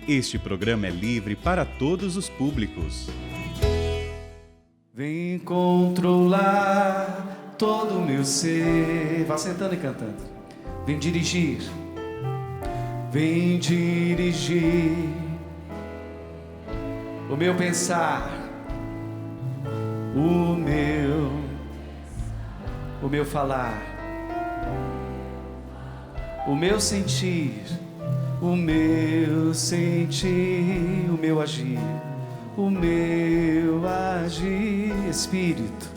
Este programa é livre para todos os públicos. Vem controlar todo o meu ser. Vá sentando e cantando. Vem dirigir. Vem dirigir o meu pensar, o meu falar, o meu sentir, o meu agir, o meu agir, Espírito.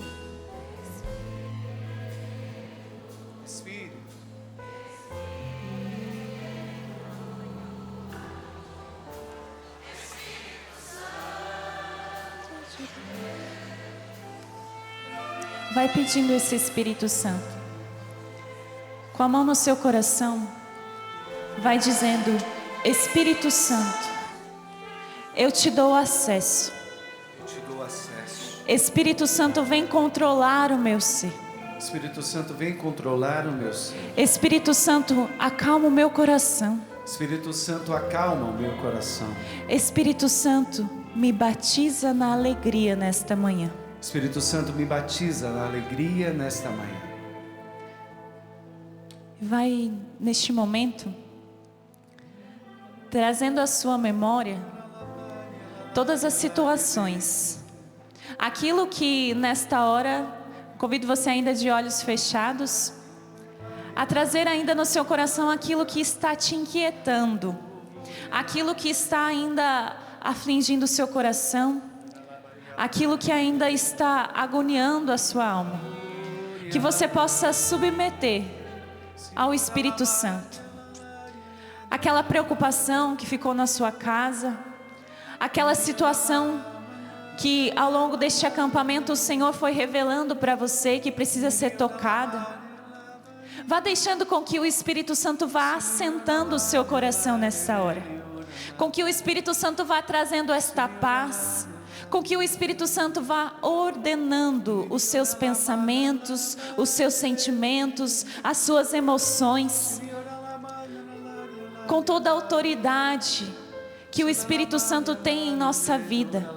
Vai pedindo esse Espírito Santo. Com a mão no seu coração, vai dizendo: Espírito Santo, eu te dou acesso. Espírito Santo, vem controlar o meu ser. Espírito Santo, vem controlar o meu ser. Espírito Santo, acalma o meu coração. Espírito Santo, acalma o meu coração. Espírito Santo, me batiza na alegria nesta manhã. Espírito Santo, me batiza na alegria nesta manhã. Vai, neste momento, trazendo à sua memória todas as situações. Aquilo que nesta hora, convido você ainda de olhos fechados, a trazer ainda no seu coração aquilo que está te inquietando, aquilo que está ainda afligindo o seu coração, aquilo que ainda está agoniando a sua alma, que você possa submeter ao Espírito Santo. Aquela preocupação que ficou na sua casa, aquela situação que ao longo deste acampamento o Senhor foi revelando para você que precisa ser tocada. Vá deixando com que o Espírito Santo vá assentando o seu coração nessa hora, com que o Espírito Santo vá trazendo esta paz, com que o Espírito Santo vá ordenando os seus pensamentos, os seus sentimentos, as suas emoções, com toda a autoridade que o Espírito Santo tem em nossa vida.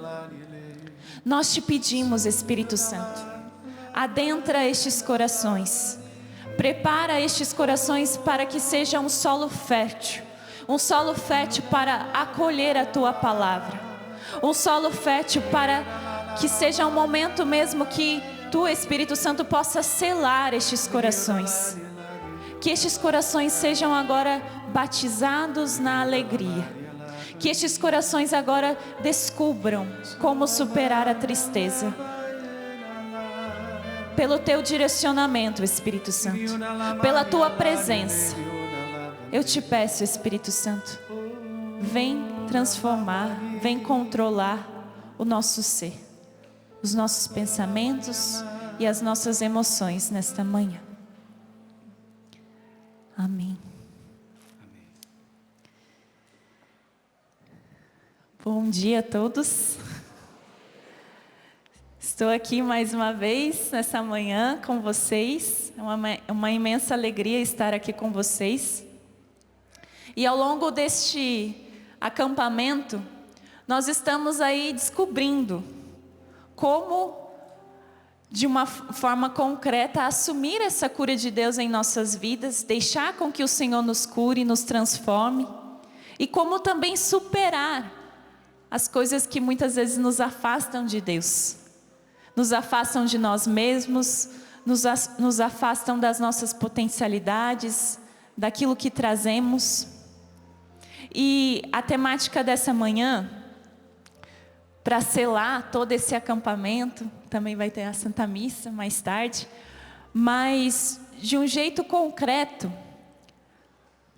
Nós te pedimos, Espírito Santo, adentra estes corações, prepara estes corações para que seja um solo fértil para acolher a tua palavra. Um solo fértil para que seja um momento mesmo que tu, Espírito Santo, possa selar estes corações. Que estes corações sejam agora batizados na alegria. Que estes corações agora descubram como superar a tristeza. Pelo teu direcionamento, Espírito Santo, pela tua presença, eu te peço, Espírito Santo, vem transformar, vem controlar o nosso ser, os nossos pensamentos e as nossas emoções nesta manhã. Amém. Bom dia a todos. Estou aqui mais uma vez nessa manhã com vocês. É uma imensa alegria estar aqui com vocês. E ao longo deste acampamento, nós estamos aí descobrindo como, de uma forma concreta, assumir essa cura de Deus em nossas vidas, deixar com que o Senhor nos cure, nos transforme, e como também superar as coisas que muitas vezes nos afastam de Deus, nos afastam de nós mesmos, nos afastam das nossas potencialidades, daquilo que trazemos. E a temática dessa manhã, para selar todo esse acampamento, também vai ter a Santa Missa mais tarde, mas de um jeito concreto,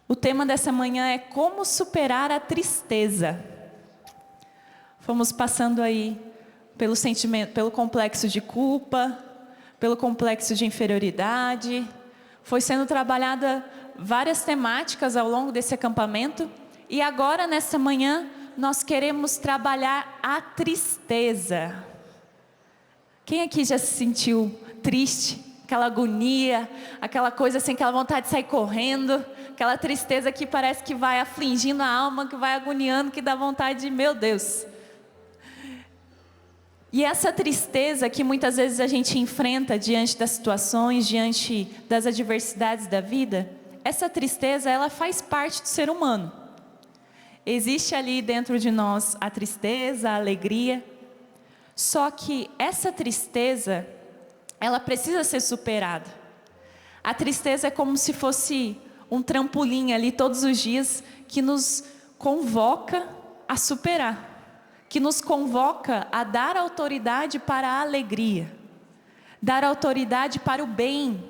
o tema dessa manhã é como superar a tristeza. Fomos passando aí pelo sentimento, pelo complexo de culpa, pelo complexo de inferioridade. Foi sendo trabalhada várias temáticas ao longo desse acampamento. E agora, nessa manhã, nós queremos trabalhar a tristeza. Quem aqui já se sentiu triste, aquela agonia, aquela coisa assim, aquela vontade de sair correndo, aquela tristeza que parece que vai afligindo a alma, que vai agoniando, que dá vontade de, meu Deus. E essa tristeza que muitas vezes a gente enfrenta diante das situações, diante das adversidades da vida, essa tristeza, ela faz parte do ser humano. Existe ali dentro de nós a tristeza, a alegria. Só que essa tristeza, ela precisa ser superada. A tristeza é como se fosse um trampolim ali todos os dias que nos convoca a superar. Que nos convoca a dar autoridade para a alegria. Dar autoridade para o bem.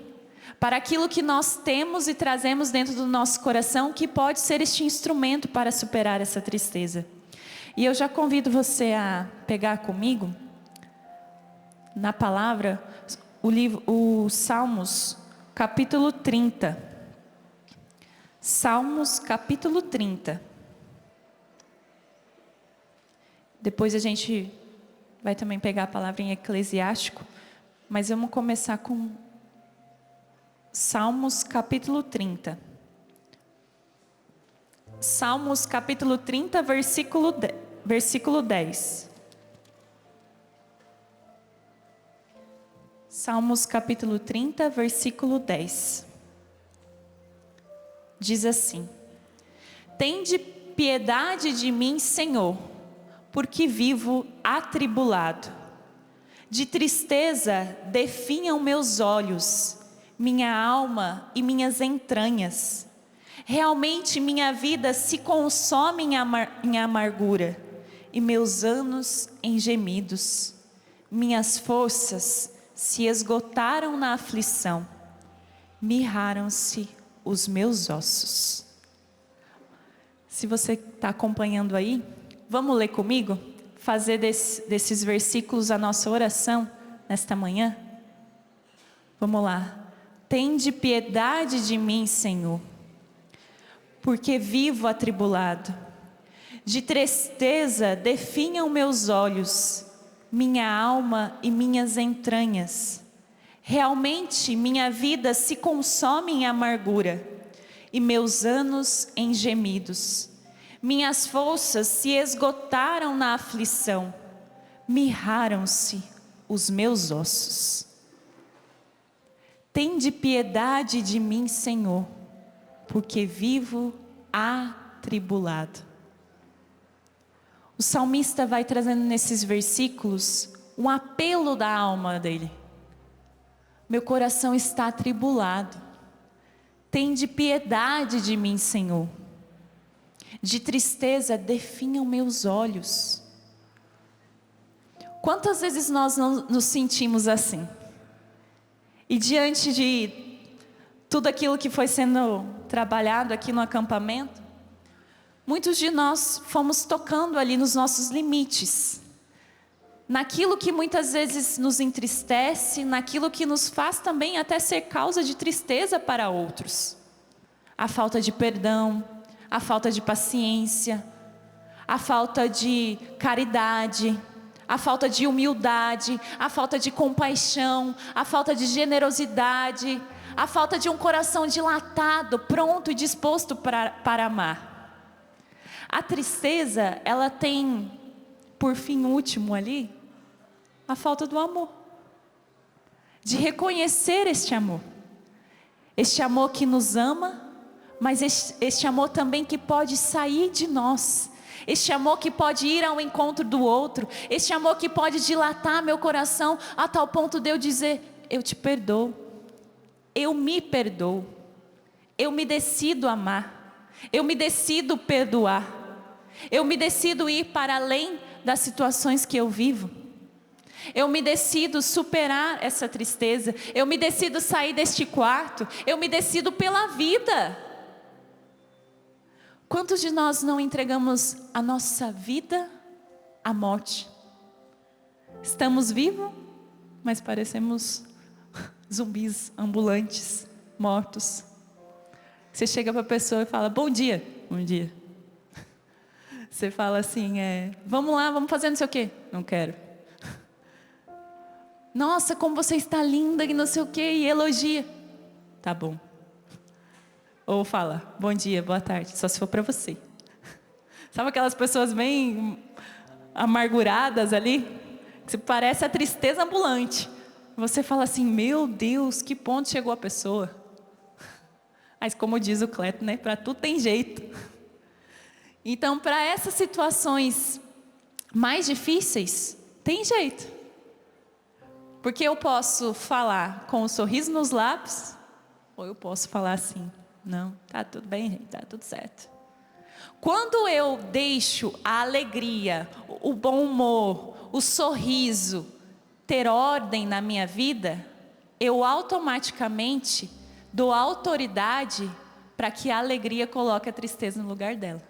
Para aquilo que nós temos e trazemos dentro do nosso coração, que pode ser este instrumento para superar essa tristeza. E eu já convido você a pegar comigo, na palavra, o Salmos, capítulo 30. Salmos, capítulo 30. Depois a gente vai também pegar a palavra em Eclesiástico, mas vamos começar com Salmos, capítulo 30. Salmos, capítulo 30, versículo 10. Salmos, capítulo 30, versículo 10. Diz assim: Tende piedade de mim, Senhor, porque vivo atribulado. De tristeza definham meus olhos, minha alma e minhas entranhas. Realmente minha vida se consome em amargura, e meus anos em gemidos. Minhas forças se esgotaram na aflição, mirraram-se os meus ossos. Se você está acompanhando aí, vamos ler comigo? Fazer desses versículos a nossa oração nesta manhã? Vamos lá. Tende piedade de mim, Senhor, porque vivo atribulado. De tristeza definham meus olhos, minha alma e minhas entranhas. Realmente minha vida se consome em amargura, e meus anos em gemidos. Minhas forças se esgotaram na aflição, mirraram-se os meus ossos. Tende piedade de mim, Senhor, porque vivo atribulado. O salmista vai trazendo nesses versículos um apelo da alma dele. Meu coração está atribulado. Tende piedade de mim, Senhor. De tristeza definham meus olhos. Quantas vezes nós não nos sentimos assim? E diante de tudo aquilo que foi sendo trabalhado aqui no acampamento, muitos de nós fomos tocando ali nos nossos limites. Naquilo que muitas vezes nos entristece, naquilo que nos faz também até ser causa de tristeza para outros. A falta de perdão, a falta de paciência, a falta de caridade, a falta de humildade, a falta de compaixão, a falta de generosidade, a falta de um coração dilatado, pronto e disposto para amar. A tristeza, ela tem, por fim último ali, a falta do amor. De reconhecer este amor. Este amor que nos ama, mas este amor também que pode sair de nós. Este amor que pode ir ao encontro do outro. Este amor que pode dilatar meu coração a tal ponto de eu dizer: eu te perdoo. Eu me perdoo. Eu me decido amar. Eu me decido perdoar. Eu me decido ir para além das situações que eu vivo. Eu me decido superar essa tristeza. Eu me decido sair deste quarto. Eu me decido pela vida. Quantos de nós não entregamos a nossa vida à morte? Estamos vivos, mas parecemos zumbis ambulantes, mortos. Você chega para a pessoa e fala: bom dia. Bom dia. Você fala assim, vamos lá, vamos fazer não sei o quê. Não quero. Nossa, como você está linda e não sei o quê, e elogia. Tá bom. Ou fala, bom dia, boa tarde, só se for para você. Sabe aquelas pessoas bem amarguradas ali? Que parece a tristeza ambulante. Você fala assim, meu Deus, que ponto chegou a pessoa? Mas como diz o Cleto, né? Para tudo tem jeito. Então, para essas situações mais difíceis, tem jeito. Porque eu posso falar com um sorriso nos lábios, ou eu posso falar assim, não, tá tudo bem, gente, tá tudo certo. Quando eu deixo a alegria, o bom humor, o sorriso ter ordem na minha vida, eu automaticamente dou autoridade para que a alegria coloque a tristeza no lugar dela.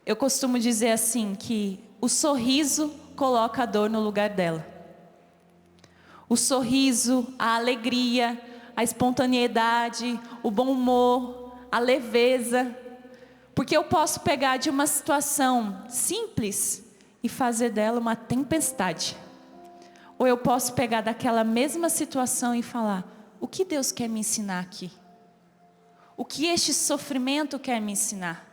Eu costumo dizer assim, que o sorriso coloca a dor no lugar dela. O sorriso, a alegria, a espontaneidade, o bom humor, a leveza. Porque eu posso pegar de uma situação simples e fazer dela uma tempestade. Ou eu posso pegar daquela mesma situação e falar, o que Deus quer me ensinar aqui? O que este sofrimento quer me ensinar?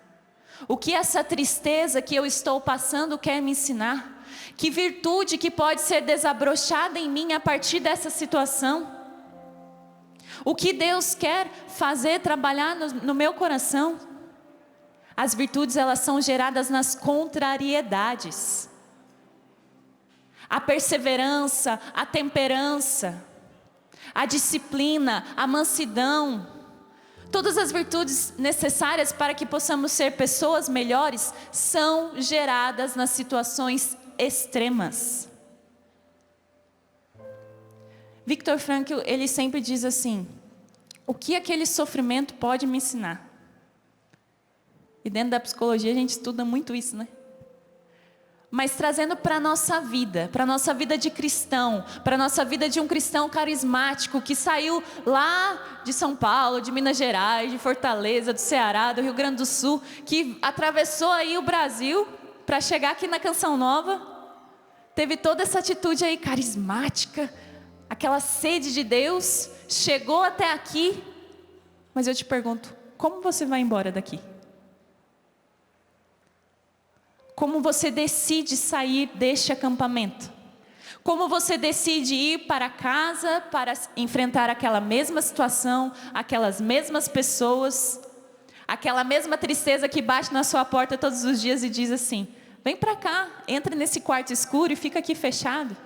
O que essa tristeza que eu estou passando quer me ensinar? Que virtude que pode ser desabrochada em mim a partir dessa situação? O que Deus quer fazer, trabalhar no meu coração? As virtudes, elas são geradas nas contrariedades. A perseverança, a temperança, a disciplina, a mansidão. Todas as virtudes necessárias para que possamos ser pessoas melhores são geradas nas situações extremas. Viktor Frankl, ele sempre diz assim, o que aquele sofrimento pode me ensinar? E dentro da psicologia a gente estuda muito isso, né? Mas trazendo para a nossa vida de cristão, para a nossa vida de um cristão carismático, que saiu lá de São Paulo, de Minas Gerais, de Fortaleza, do Ceará, do Rio Grande do Sul, que atravessou aí o Brasil, para chegar aqui na Canção Nova, teve toda essa atitude aí carismática, aquela sede de Deus, chegou até aqui, mas eu te pergunto, como você vai embora daqui? Como você decide sair deste acampamento? Como você decide ir para casa para enfrentar aquela mesma situação, aquelas mesmas pessoas, aquela mesma tristeza que bate na sua porta todos os dias e diz assim, vem para cá, entra nesse quarto escuro e fica aqui fechado.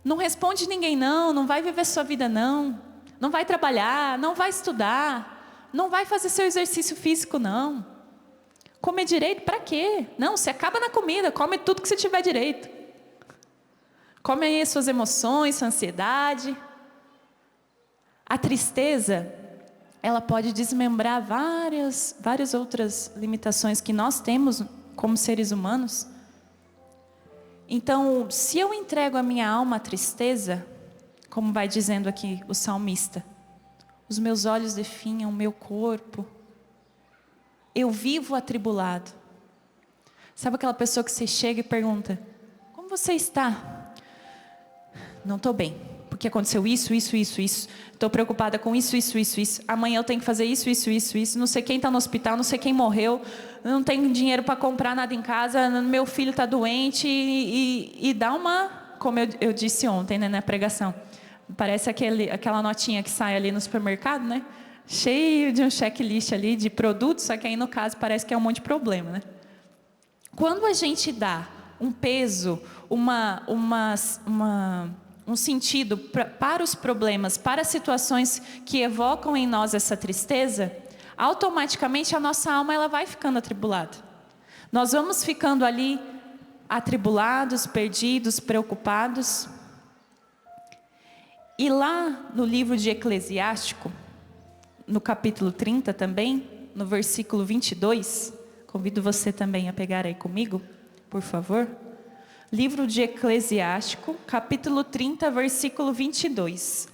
Não responde ninguém não vai viver sua vida não vai trabalhar, não vai estudar, não vai fazer seu exercício físico não. Comer direito para quê? Não, você acaba na comida, come tudo que você tiver direito. Come aí as suas emoções, sua ansiedade. A tristeza, ela pode desmembrar várias outras limitações que nós temos como seres humanos. Então, se eu entrego a minha alma à tristeza, como vai dizendo aqui o salmista, os meus olhos definham o meu corpo, eu vivo atribulado. Sabe aquela pessoa que você chega e pergunta, como você está? Não estou bem, porque aconteceu isso. Estou preocupada com isso. Amanhã eu tenho que fazer isso. Não sei quem está no hospital, não sei quem morreu. Não tenho dinheiro para comprar nada em casa. Meu filho está doente e dá uma... Como eu disse ontem, né, na pregação. Parece aquela notinha que sai ali no supermercado, né? Cheio de um checklist ali de produtos, só que aí no caso parece que é um monte de problema, né? Quando a gente dá um peso, um sentido para os problemas, para as situações que evocam em nós essa tristeza, automaticamente a nossa alma ela vai ficando atribulada. Nós vamos ficando ali atribulados, perdidos, preocupados. E lá no livro de Eclesiástico, no capítulo 30 também, no versículo 22, convido você também a pegar aí comigo, por favor. Livro de Eclesiástico, capítulo 30, versículo 22.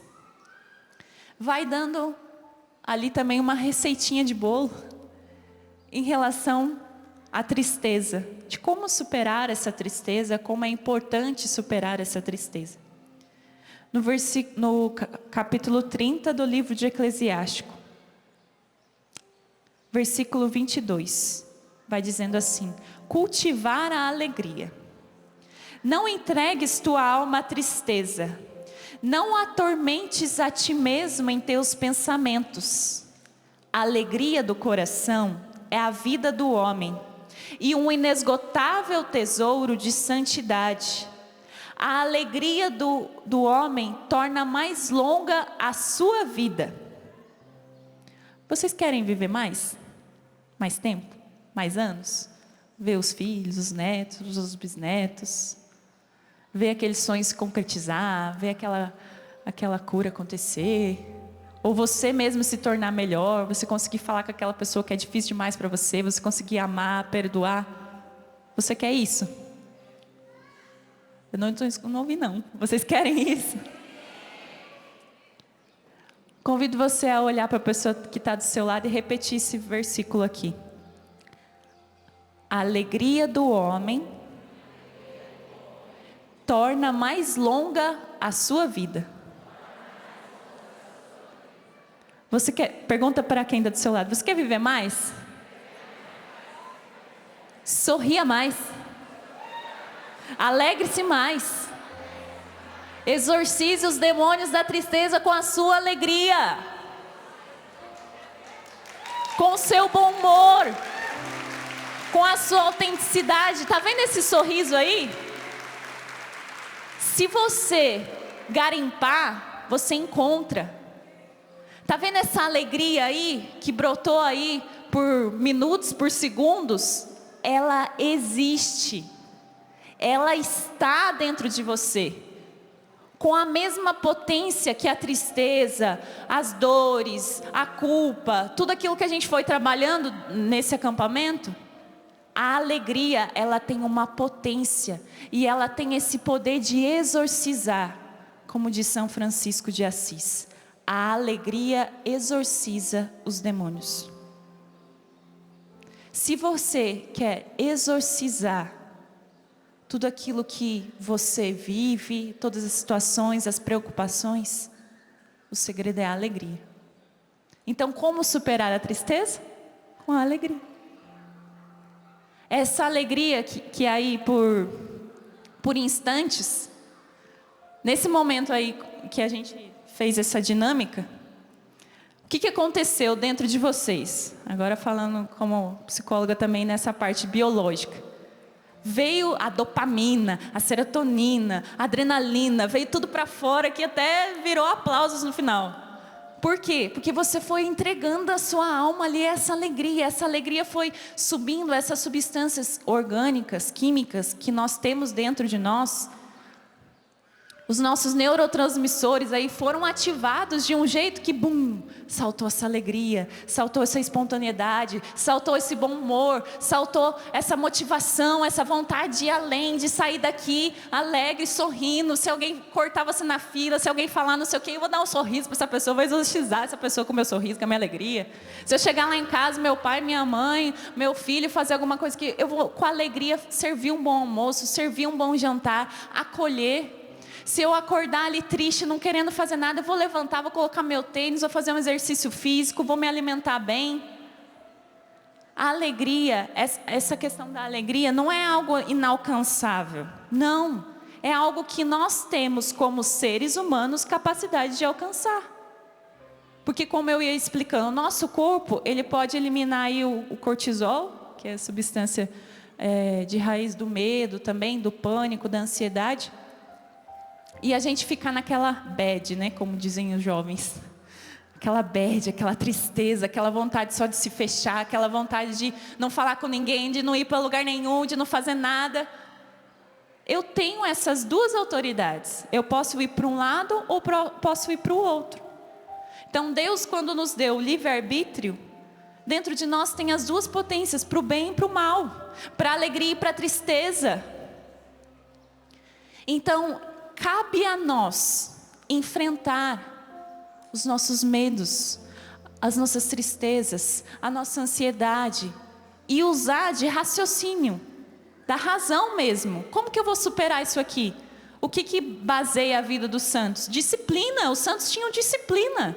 Vai dando ali também uma receitinha de bolo em relação a tristeza, de como superar essa tristeza, como é importante superar essa tristeza. No capítulo 30 do livro de Eclesiástico, versículo 22, vai dizendo assim: cultivar a alegria. Não entregues tua alma à tristeza, não atormentes a ti mesmo em teus pensamentos. A alegria do coração é a vida do homem, e um inesgotável tesouro de santidade. A alegria do homem torna mais longa a sua vida. Vocês querem viver mais? Mais tempo? Mais anos? Ver os filhos, os netos, os bisnetos? Ver aqueles sonhos se concretizar? Ver aquela cura acontecer? Ou você mesmo se tornar melhor? Você conseguir falar com aquela pessoa que é difícil demais para você? Você conseguir amar, perdoar? Você quer isso? Eu não ouvi não. Vocês querem isso? Convido você a olhar para a pessoa que está do seu lado e repetir esse versículo aqui. A alegria do homem torna mais longa a sua vida. Pergunta para quem está do seu lado: você quer viver mais? Sorria mais. Alegre-se mais. Exorcize os demônios da tristeza com a sua alegria, com o seu bom humor, com a sua autenticidade. Está vendo esse sorriso aí? Se você garimpar, você encontra. Está vendo essa alegria aí, que brotou aí por minutos, por segundos? Ela existe. Ela está dentro de você, com a mesma potência que a tristeza, as dores, a culpa, tudo aquilo que a gente foi trabalhando nesse acampamento. A alegria, ela tem uma potência, e ela tem esse poder de exorcizar, como diz São Francisco de Assis. A alegria exorciza os demônios. Se você quer exorcizar tudo aquilo que você vive, todas as situações, as preocupações, o segredo é a alegria. Então, como superar a tristeza? Com a alegria. Essa alegria que aí por instantes, nesse momento aí que a gente fez essa dinâmica, o que aconteceu dentro de vocês? Agora falando como psicóloga também nessa parte biológica. Veio a dopamina, a serotonina, a adrenalina, veio tudo para fora que até virou aplausos no final. Por quê? Porque você foi entregando a sua alma ali essa alegria foi subindo, essas substâncias orgânicas, químicas que nós temos dentro de nós. Os nossos neurotransmissores aí foram ativados de um jeito que, bum, saltou essa alegria, saltou essa espontaneidade, saltou esse bom humor, saltou essa motivação, essa vontade de ir além, de sair daqui alegre, sorrindo. Se alguém cortar você na fila, se alguém falar não sei o quê, eu vou dar um sorriso para essa pessoa, vou exorcizar essa pessoa com o meu sorriso, com a minha alegria. Se eu chegar lá em casa, meu pai, minha mãe, meu filho, fazer alguma coisa que eu vou com alegria servir um bom almoço, servir um bom jantar, acolher. Se eu acordar ali triste, não querendo fazer nada, eu vou levantar, vou colocar meu tênis, vou fazer um exercício físico, vou me alimentar bem. A alegria, essa questão da alegria não é algo inalcançável. Não, é algo que nós temos como seres humanos capacidade de alcançar. Porque como eu ia explicando, o nosso corpo, ele pode eliminar aí o cortisol, que é a substância de raiz do medo também, do pânico, da ansiedade. E a gente fica naquela bad, né, como dizem os jovens. Aquela bad, aquela tristeza, aquela vontade só de se fechar, aquela vontade de não falar com ninguém, de não ir para lugar nenhum, de não fazer nada. Eu tenho essas duas autoridades. Eu posso ir para um lado ou posso ir para o outro. Então Deus, quando nos deu o livre-arbítrio, dentro de nós tem as duas potências, para o bem e para o mal, para a alegria e para a tristeza. Então, cabe a nós enfrentar os nossos medos, as nossas tristezas, a nossa ansiedade e usar de raciocínio, da razão mesmo. Como que eu vou superar isso aqui? O que baseia a vida dos santos? Disciplina. Os santos tinham disciplina.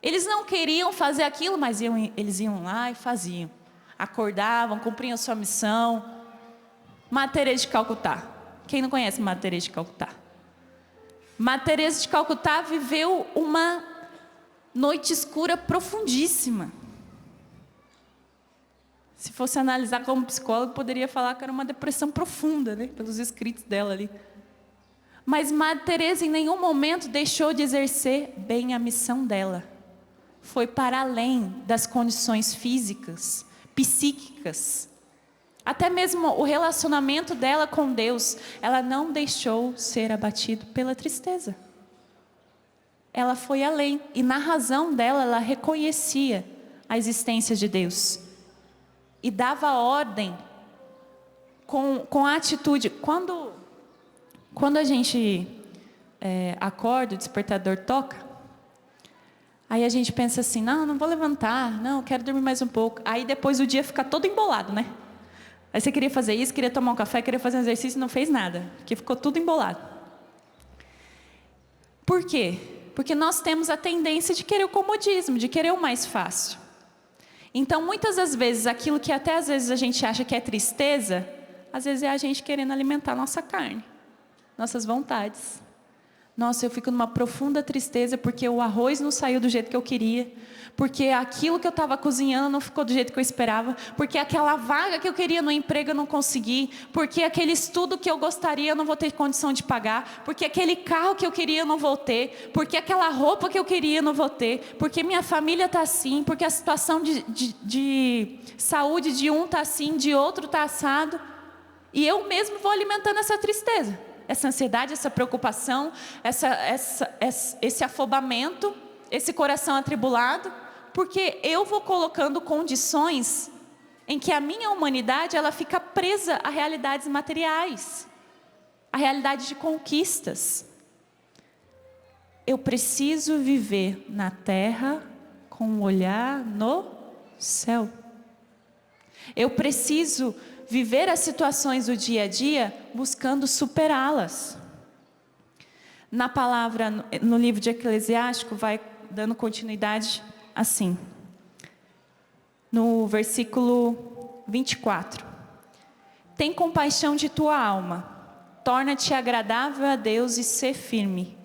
Eles não queriam fazer aquilo, mas eles iam lá e faziam. Acordavam, cumpriam a sua missão. Madre Teresa de Calcutá. Quem não conhece Madre Teresa de Calcutá? Madre Teresa de Calcutá viveu uma noite escura profundíssima. Se fosse analisar como psicólogo, poderia falar que era uma depressão profunda, né? Pelos escritos dela ali. Mas Madre Teresa em nenhum momento deixou de exercer bem a missão dela. Foi para além das condições físicas, psíquicas. Até mesmo o relacionamento dela com Deus, ela não deixou ser abatido pela tristeza. Ela foi além, e na razão dela, ela reconhecia a existência de Deus. E dava ordem com a atitude. Quando a gente acorda, o despertador toca, aí a gente pensa assim, não vou levantar, não, quero dormir mais um pouco. Aí depois o dia fica todo embolado, né? Aí você queria fazer isso, queria tomar um café, queria fazer um exercício e não fez nada, porque ficou tudo embolado. Por quê? Porque nós temos a tendência de querer o comodismo, de querer o mais fácil. Então, muitas das vezes, aquilo que até às vezes a gente acha que é tristeza, às vezes é a gente querendo alimentar a nossa carne, nossas vontades. Nossa, eu fico numa profunda tristeza porque o arroz não saiu do jeito que eu queria, porque aquilo que eu estava cozinhando não ficou do jeito que eu esperava, porque aquela vaga que eu queria no emprego eu não consegui, porque aquele estudo que eu gostaria eu não vou ter condição de pagar, porque aquele carro que eu queria eu não vou ter, porque aquela roupa que eu queria eu não vou ter, porque minha família está assim, porque a situação de saúde de um está assim, de outro está assado, e eu mesmo vou alimentando essa tristeza. Essa ansiedade, essa preocupação, esse afobamento, esse coração atribulado, porque eu vou colocando condições em que a minha humanidade ela fica presa a realidades materiais, a realidade de conquistas. Eu preciso viver na terra com um olhar no céu. Eu preciso viver as situações do dia a dia buscando superá-las. Na palavra, no livro de Eclesiástico, vai dando continuidade assim. No versículo 24. Tem compaixão de tua alma, torna-te agradável a Deus e sê firme.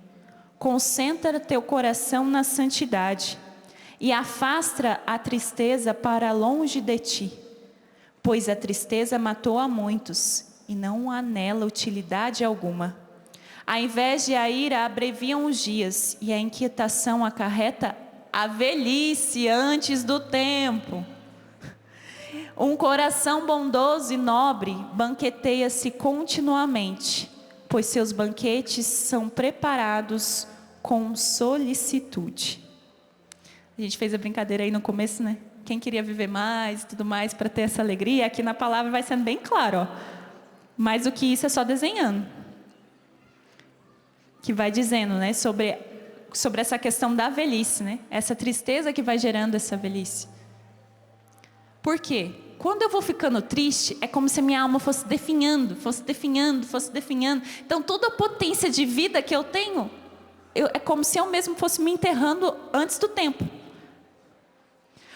Concentra teu coração na santidade e afasta a tristeza para longe de ti. Pois a tristeza matou a muitos, e não há nela utilidade alguma. A inveja e a ira abreviam os dias, e a inquietação acarreta a velhice antes do tempo. Um coração bondoso e nobre banqueteia-se continuamente, pois seus banquetes são preparados com solicitude. A gente fez a brincadeira aí no começo, né? Quem queria viver mais e tudo mais para ter essa alegria, aqui na palavra vai sendo bem claro, ó. Mais do que isso é só desenhando. Que vai dizendo, né, sobre essa questão da velhice, né? Essa tristeza que vai gerando essa velhice. Por quê? Quando eu vou ficando triste, é como se a minha alma fosse definhando. Então toda a potência de vida que eu tenho, é como se eu mesmo fosse me enterrando antes do tempo.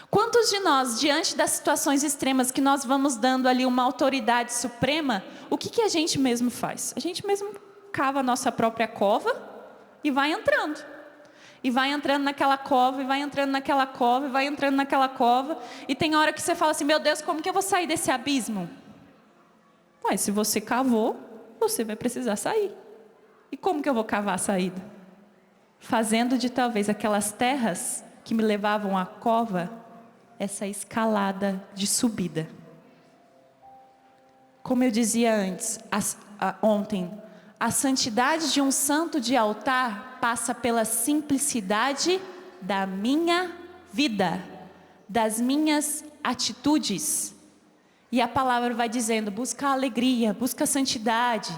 Quantos de nós, diante das situações extremas que nós vamos dando ali uma autoridade suprema, o que a gente mesmo faz? A gente mesmo cava a nossa própria cova e vai entrando. E vai entrando naquela cova, e vai entrando naquela cova, e vai entrando naquela cova. E tem hora que você fala assim, meu Deus, como que eu vou sair desse abismo? Ué, se você cavou, você vai precisar sair. E como que eu vou cavar a saída? Fazendo de talvez aquelas terras que me levavam à cova, essa escalada de subida. Como eu dizia antes, ontem, a santidade de um santo de altar passa pela simplicidade da minha vida, das minhas atitudes. E a palavra vai dizendo, busca a alegria, busca a santidade.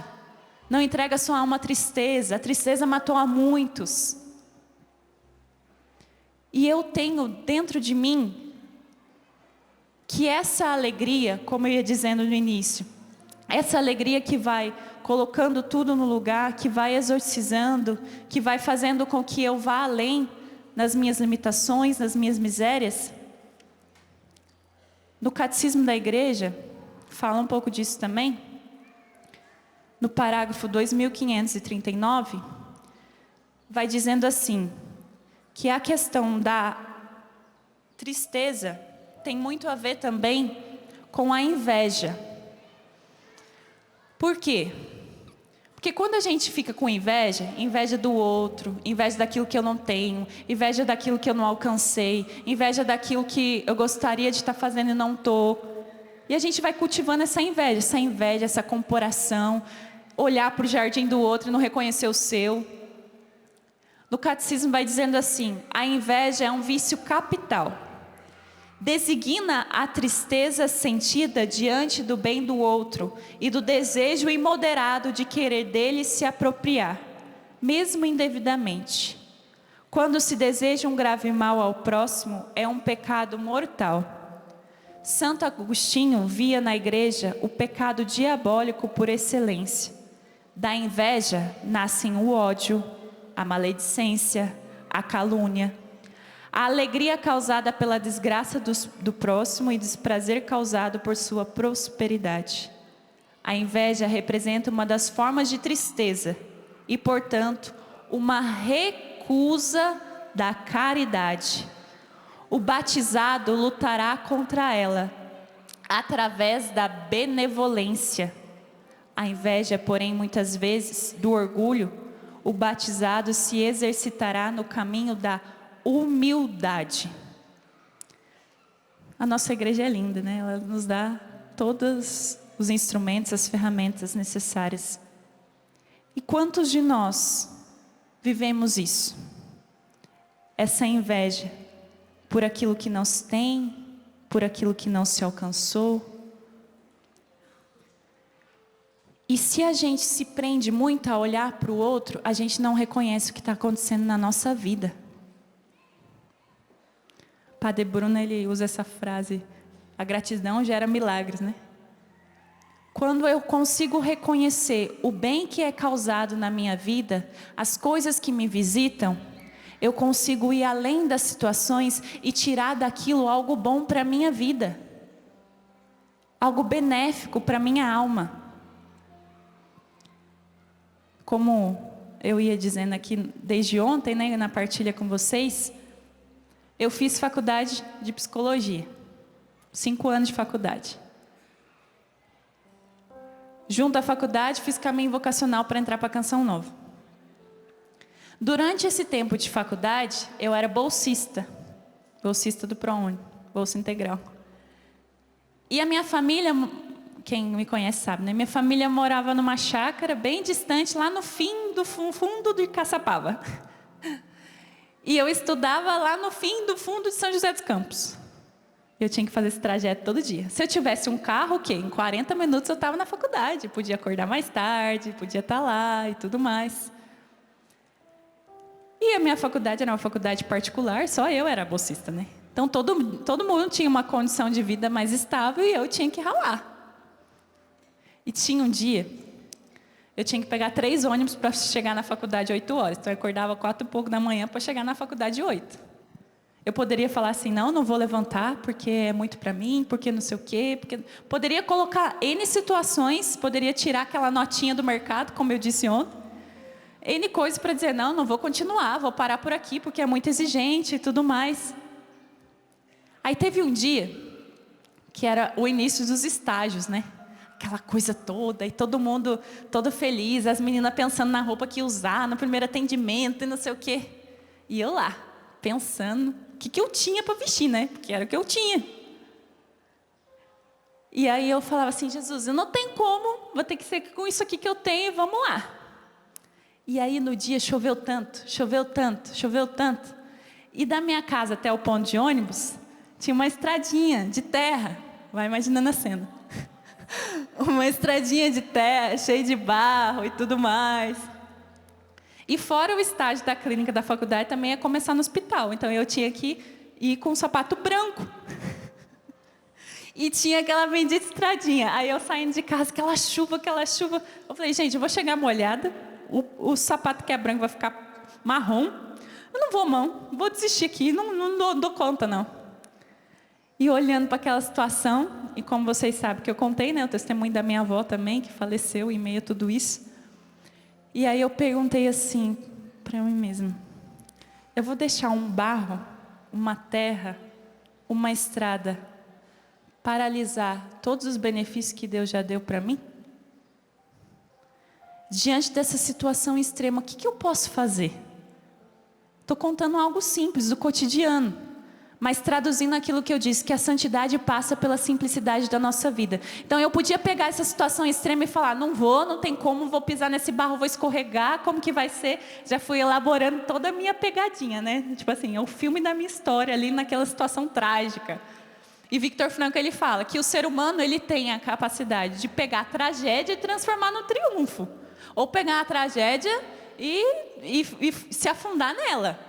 Não entrega sua alma à tristeza, a tristeza matou a muitos. E eu tenho dentro de mim que essa alegria, como eu ia dizendo no início, essa alegria que vai colocando tudo no lugar, que vai exorcizando, que vai fazendo com que eu vá além nas minhas limitações, nas minhas misérias. No Catecismo da Igreja, fala um pouco disso também. No parágrafo 2539, vai dizendo assim, que a questão da tristeza tem muito a ver também com a inveja. Por quê? Porque quando a gente fica com inveja, inveja do outro, inveja daquilo que eu não tenho, inveja daquilo que eu não alcancei, inveja daquilo que eu gostaria de estar fazendo e não estou. E a gente vai cultivando essa inveja, essa comparação, olhar para o jardim do outro e não reconhecer o seu. No Catecismo vai dizendo assim, a inveja é um vício capital. Designa a tristeza sentida diante do bem do outro e do desejo imoderado de querer dele se apropriar, mesmo indevidamente. Quando se deseja um grave mal ao próximo, é um pecado mortal. Santo Agostinho via na igreja o pecado diabólico por excelência. Da inveja nascem o ódio, a maledicência, a calúnia. A alegria causada pela desgraça do próximo e desprazer causado por sua prosperidade. A inveja representa uma das formas de tristeza e, portanto, uma recusa da caridade. O batizado lutará contra ela através da benevolência. A inveja, porém, muitas vezes, do orgulho, o batizado se exercitará no caminho da humildade. A nossa igreja é linda, né? Ela nos dá todos os instrumentos, as ferramentas necessárias. E quantos de nós vivemos isso? Essa inveja por aquilo que não se tem, por aquilo que não se alcançou. E se a gente se prende muito a olhar para o outro, a gente não reconhece o que está acontecendo na nossa vida. Padre Bruno, ele usa essa frase, a gratidão gera milagres, né? Quando eu consigo reconhecer o bem que é causado na minha vida, as coisas que me visitam, eu consigo ir além das situações e tirar daquilo algo bom para a minha vida. Algo benéfico para a minha alma. Como eu ia dizendo aqui desde ontem, né, na partilha com vocês, eu fiz faculdade de psicologia, 5 anos de faculdade. Junto à faculdade, fiz caminho vocacional para entrar para a Canção Nova. Durante esse tempo de faculdade, eu era bolsista do ProUni, bolsa integral. E a minha família, quem me conhece sabe, né? Minha família morava numa chácara bem distante, lá no fim do fundo de Caçapava. E eu estudava lá no fim do fundo de São José dos Campos. Eu tinha que fazer esse trajeto todo dia. Se eu tivesse um carro, em 40 minutos eu estava na faculdade. Podia acordar mais tarde, podia estar lá e tudo mais. E a minha faculdade era uma faculdade particular, só eu era bolsista, né? Então todo mundo tinha uma condição de vida mais estável e eu tinha que ralar. E tinha um dia, eu tinha que pegar 3 ônibus para chegar na faculdade 8 horas. Então eu acordava 4 e pouco da manhã para chegar na faculdade 8. Eu poderia falar assim, não vou levantar porque é muito para mim, porque não sei o quê. Poderia colocar N situações, poderia tirar aquela notinha do mercado, como eu disse ontem. N coisas para dizer, não vou continuar, vou parar por aqui porque é muito exigente e tudo mais. Aí teve um dia, que era o início dos estágios, né? Aquela coisa toda, e todo mundo todo feliz, as meninas pensando na roupa que ia usar, no primeiro atendimento e não sei o quê. E eu lá, pensando o que eu tinha para vestir, né? Porque era o que eu tinha. E aí eu falava assim, Jesus, eu não tenho como, vou ter que ser com isso aqui que eu tenho, vamos lá. E aí no dia choveu tanto. E da minha casa até o ponto de ônibus, tinha uma estradinha de terra. Vai imaginando a cena. Uma estradinha de terra, cheia de barro e tudo mais. E fora o estágio da clínica da faculdade, também ia começar no hospital. Então eu tinha que ir com um sapato branco. E tinha aquela bendita estradinha. Aí eu saindo de casa, aquela chuva. Eu falei, gente, eu vou chegar molhada. O sapato que é branco vai ficar marrom. Eu não vou, não. Vou desistir aqui. Não dou conta, não. E olhando para aquela situação, e como vocês sabem que eu contei, né, o testemunho da minha avó também, que faleceu em meio a tudo isso. E aí eu perguntei assim para mim mesma: eu vou deixar um barro, uma terra, uma estrada paralisar todos os benefícios que Deus já deu para mim? Diante dessa situação extrema, o que eu posso fazer? Estou contando algo simples, do cotidiano, mas traduzindo aquilo que eu disse, que a santidade passa pela simplicidade da nossa vida. Então eu podia pegar essa situação extrema e falar, não tem como, vou pisar nesse barro, vou escorregar, como que vai ser? Já fui elaborando toda a minha pegadinha, né? Tipo assim, é o filme da minha história ali naquela situação trágica. E Victor Frankl, ele fala que o ser humano, ele tem a capacidade de pegar a tragédia e transformar no triunfo. Ou pegar a tragédia e se afundar nela.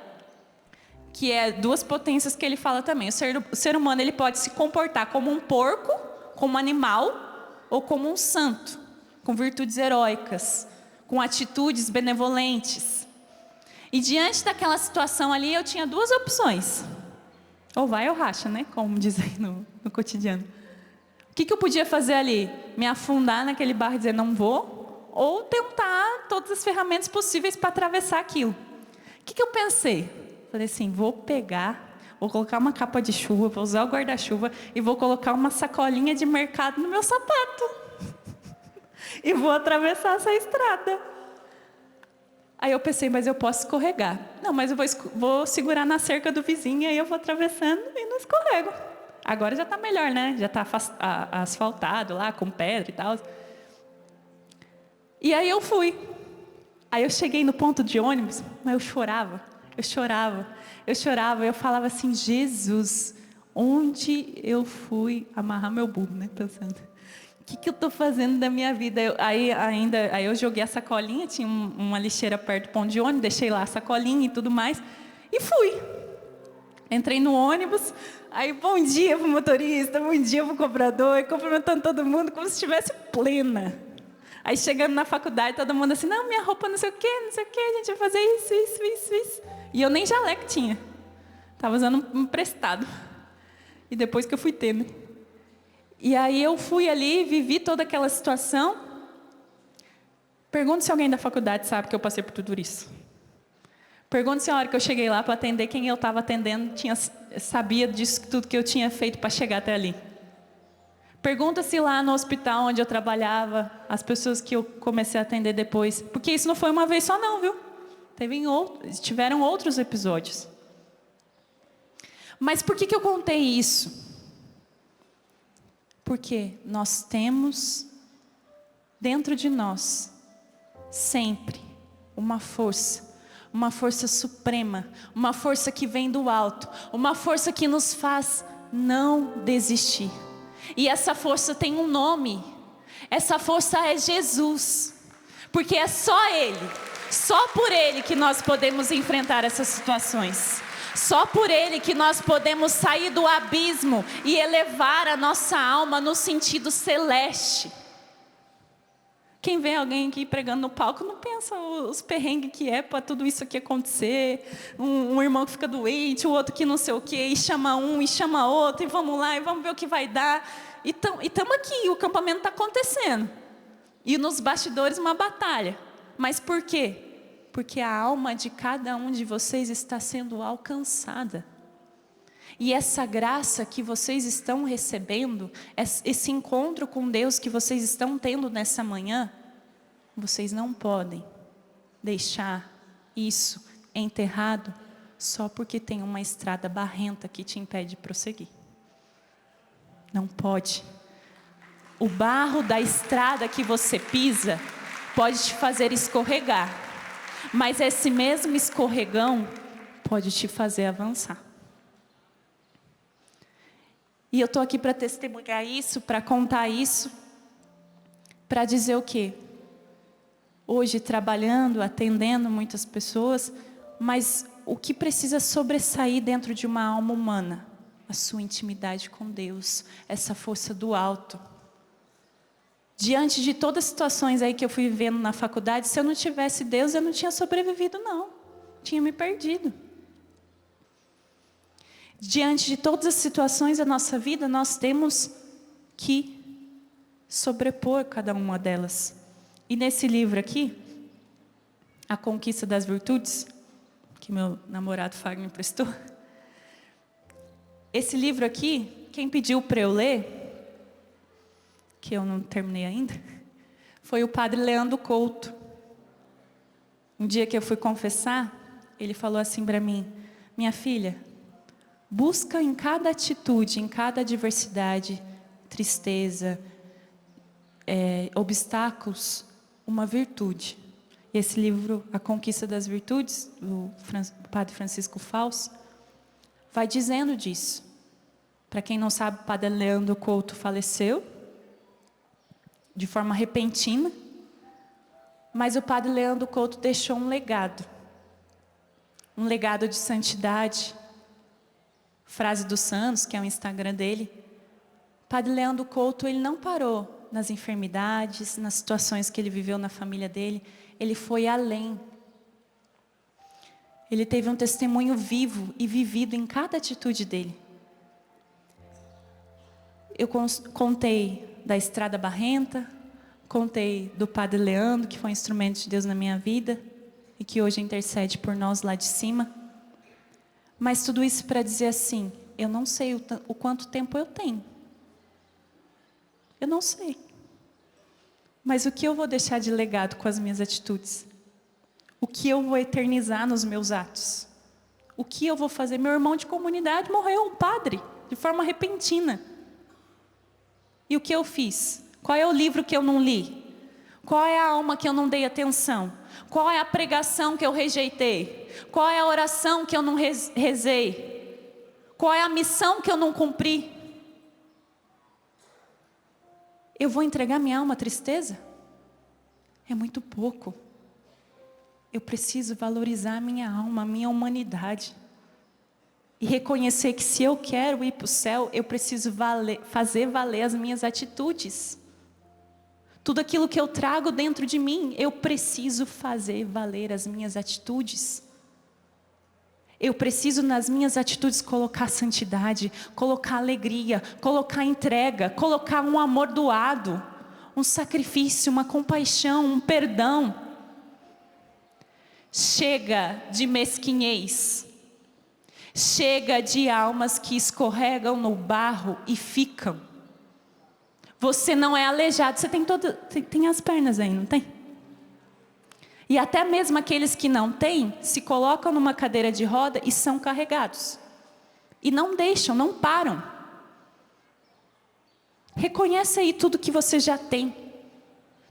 Que é duas potências que ele fala também. O ser humano, ele pode se comportar como um porco, como um animal, ou como um santo, com virtudes heróicas, com atitudes benevolentes. E diante daquela situação ali, eu tinha duas opções. Ou vai ou racha, né? Como diz aí no cotidiano. O que eu podia fazer ali? Me afundar naquele barro e dizer não vou? Ou tentar todas as ferramentas possíveis para atravessar aquilo. O que eu pensei? Falei assim, vou colocar uma capa de chuva, vou usar o guarda-chuva e vou colocar uma sacolinha de mercado no meu sapato. E vou atravessar essa estrada. Aí eu pensei, mas eu posso escorregar. Não, mas eu vou segurar na cerca do vizinho e aí eu vou atravessando e não escorrego. Agora já está melhor, né? Já está asfaltado lá, com pedra e tal. E aí eu fui. Aí eu cheguei no ponto de ônibus, mas eu chorava. Eu falava assim, Jesus, onde eu fui amarrar meu burro, né? Pensando, o que eu estou fazendo da minha vida? Aí eu joguei a sacolinha, tinha uma lixeira perto do ponto de ônibus, deixei lá a sacolinha e tudo mais, e fui. Entrei no ônibus, aí bom dia pro motorista, bom dia pro cobrador, cumprimentando todo mundo como se estivesse plena. Aí chegando na faculdade, todo mundo assim, não, minha roupa não sei o quê, a gente vai fazer isso. E eu nem jaleco tinha. Estava usando um emprestado. E depois que eu fui ter, né? E aí eu fui ali, vivi toda aquela situação. Pergunto se alguém da faculdade sabe que eu passei por tudo isso. Pergunto se a hora que eu cheguei lá para atender, quem eu estava atendendo sabia disso tudo que eu tinha feito para chegar até ali. Pergunta se lá no hospital onde eu trabalhava, as pessoas que eu comecei a atender depois. Porque isso não foi uma vez só não, viu? Tiveram outros episódios. Mas por que eu contei isso? Porque nós temos dentro de nós sempre uma força suprema, uma força que vem do alto, uma força que nos faz não desistir. E essa força tem um nome. Essa força é Jesus. Porque é só por Ele que nós podemos enfrentar essas situações. Só por Ele que nós podemos sair do abismo e elevar a nossa alma no sentido celeste. Quem vê alguém aqui pregando no palco não pensa os perrengues que é para tudo isso aqui acontecer. Um irmão que fica doente, o outro que não sei o quê, e chama um, e chama outro, e vamos lá, e vamos ver o que vai dar. E estamos aqui, o acampamento está acontecendo. E nos bastidores uma batalha. Mas por quê? Porque a alma de cada um de vocês está sendo alcançada. E essa graça que vocês estão recebendo, esse encontro com Deus que vocês estão tendo nessa manhã, vocês não podem deixar isso enterrado só porque tem uma estrada barrenta que te impede de prosseguir. Não pode. O barro da estrada que você pisa pode te fazer escorregar, mas esse mesmo escorregão pode te fazer avançar. E eu estou aqui para testemunhar isso, para contar isso, para dizer o quê? Hoje trabalhando, atendendo muitas pessoas, mas o que precisa sobressair dentro de uma alma humana a sua intimidade com Deus, essa força do alto. Diante de todas as situações aí que eu fui vivendo na faculdade, se eu não tivesse Deus, eu não tinha sobrevivido, não. Tinha me perdido. Diante de todas as situações da nossa vida, nós temos que sobrepor cada uma delas. E nesse livro aqui, A Conquista das Virtudes, que meu namorado Fagner me emprestou, esse livro aqui, quem pediu para eu ler, que eu não terminei ainda, foi o padre Leandro Couto. Um dia que eu fui confessar, ele falou assim para mim: minha filha, busca em cada atitude, em cada adversidade, tristeza, obstáculos, uma virtude. E esse livro, A Conquista das Virtudes, do padre Francisco Fausto, vai dizendo disso. Para quem não sabe, o padre Leandro Couto faleceu de forma repentina, mas o padre Leandro Couto deixou um legado de santidade. Frase dos Santos, que é o Instagram dele. O padre Leandro Couto, ele não parou nas enfermidades, nas situações que ele viveu na família dele, ele foi além. Ele teve um testemunho vivo e vivido em cada atitude dele. Eu contei da Estrada Barrenta, contei do Padre Leandro, que foi um instrumento de Deus na minha vida e que hoje intercede por nós lá de cima. Mas tudo isso para dizer assim, eu não sei o quanto tempo eu tenho. Eu não sei. Mas o que eu vou deixar de legado com as minhas atitudes? O que eu vou eternizar nos meus atos? O que eu vou fazer? Meu irmão de comunidade morreu, um padre, de forma repentina. E o que eu fiz? Qual é o livro que eu não li? Qual é a alma que eu não dei atenção? Qual é a pregação que eu rejeitei? Qual é a oração que eu não rezei? Qual é a missão que eu não cumpri? Eu vou entregar minha alma à tristeza? É muito pouco. Eu preciso valorizar a minha alma, a minha humanidade. E reconhecer que se eu quero ir para o céu, eu preciso fazer valer as minhas atitudes. Tudo aquilo que eu trago dentro de mim, eu preciso fazer valer as minhas atitudes. Eu preciso nas minhas atitudes colocar santidade, colocar alegria, colocar entrega, colocar um amor doado, um sacrifício, uma compaixão, um perdão. Chega de mesquinhez. Chega de almas que escorregam no barro e ficam. Você não é aleijado. Você tem as pernas aí, não tem? E até mesmo aqueles que não têm, se colocam numa cadeira de roda e são carregados. E não deixam, não param. Reconheça aí tudo que você já tem.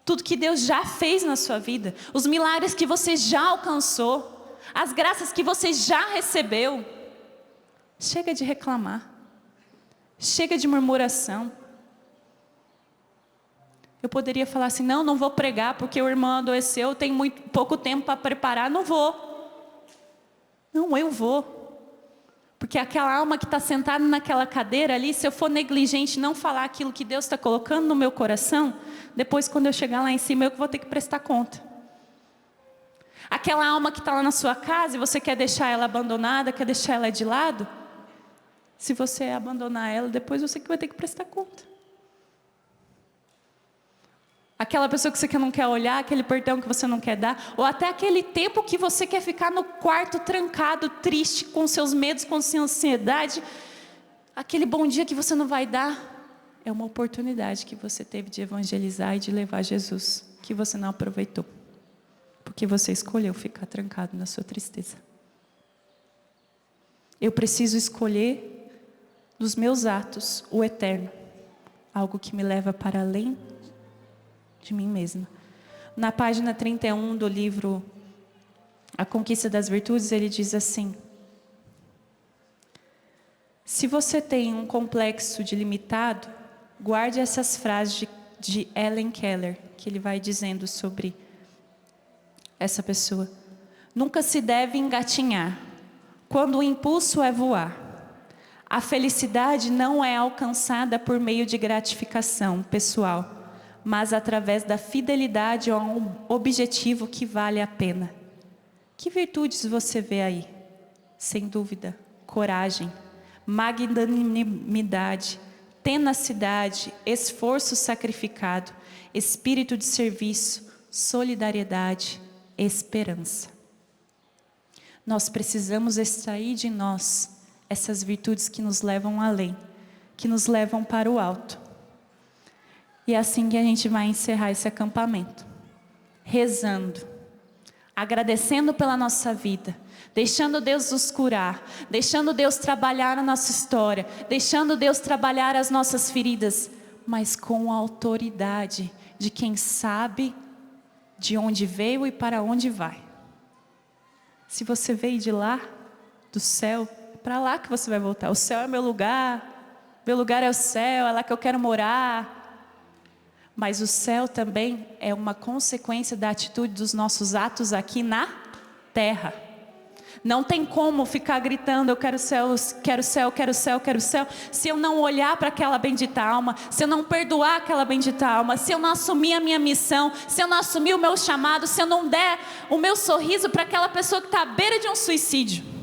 Tudo que Deus já fez na sua vida. Os milagres que você já alcançou. As graças que você já recebeu. Chega de reclamar. Chega de murmuração. Eu poderia falar assim, não vou pregar porque o irmão adoeceu, eu tenho muito pouco tempo para preparar, não vou. Não, eu vou. Porque aquela alma que está sentada naquela cadeira ali, se eu for negligente e não falar aquilo que Deus está colocando no meu coração, depois quando eu chegar lá em cima, eu vou ter que prestar conta. Aquela alma que está lá na sua casa e você quer deixar ela abandonada, quer deixar ela de lado, se você abandonar ela, depois você que vai ter que prestar conta. Aquela pessoa que você não quer olhar, aquele perdão que você não quer dar, ou até aquele tempo que você quer ficar no quarto trancado, triste, com seus medos, com sua ansiedade, aquele bom dia que você não vai dar, é uma oportunidade que você teve de evangelizar e de levar Jesus, que você não aproveitou, porque você escolheu ficar trancado na sua tristeza. Eu preciso escolher dos meus atos o eterno, algo que me leva para além de mim mesma. Na página 31 do livro A Conquista das Virtudes, ele diz assim: se você tem um complexo de limitado, guarde essas frases de Helen Keller, que ele vai dizendo sobre essa pessoa. Nunca se deve engatinhar, quando o impulso é voar. A felicidade não é alcançada por meio de gratificação pessoal, mas através da fidelidade a um objetivo que vale a pena. Que virtudes você vê aí? Sem dúvida, coragem, magnanimidade, tenacidade, esforço sacrificado, espírito de serviço, solidariedade, esperança. Nós precisamos extrair de nós essas virtudes que nos levam além, que nos levam para o alto. E é assim que a gente vai encerrar esse acampamento, rezando, agradecendo pela nossa vida, deixando Deus nos curar, deixando Deus trabalhar a nossa história, deixando Deus trabalhar as nossas feridas, mas com a autoridade de quem sabe de onde veio e para onde vai. Se você veio de lá, do céu, para lá que você vai voltar. O céu é meu lugar é o céu, é lá que eu quero morar. Mas o céu também é uma consequência da atitude dos nossos atos aqui na terra. Não tem como ficar gritando, eu quero céu, quero céu, quero céu, quero céu, se eu não olhar para aquela bendita alma, se eu não perdoar aquela bendita alma, se eu não assumir a minha missão, se eu não assumir o meu chamado, se eu não der o meu sorriso para aquela pessoa que está à beira de um suicídio.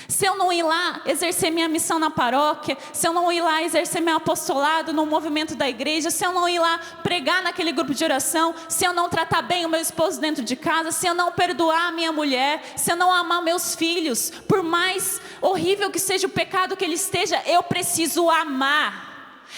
Se eu não ir lá exercer minha missão na paróquia, se eu não ir lá exercer meu apostolado no movimento da igreja, se eu não ir lá pregar naquele grupo de oração, se eu não tratar bem o meu esposo dentro de casa, se eu não perdoar a minha mulher, se eu não amar meus filhos, por mais horrível que seja o pecado que ele esteja, eu preciso amar.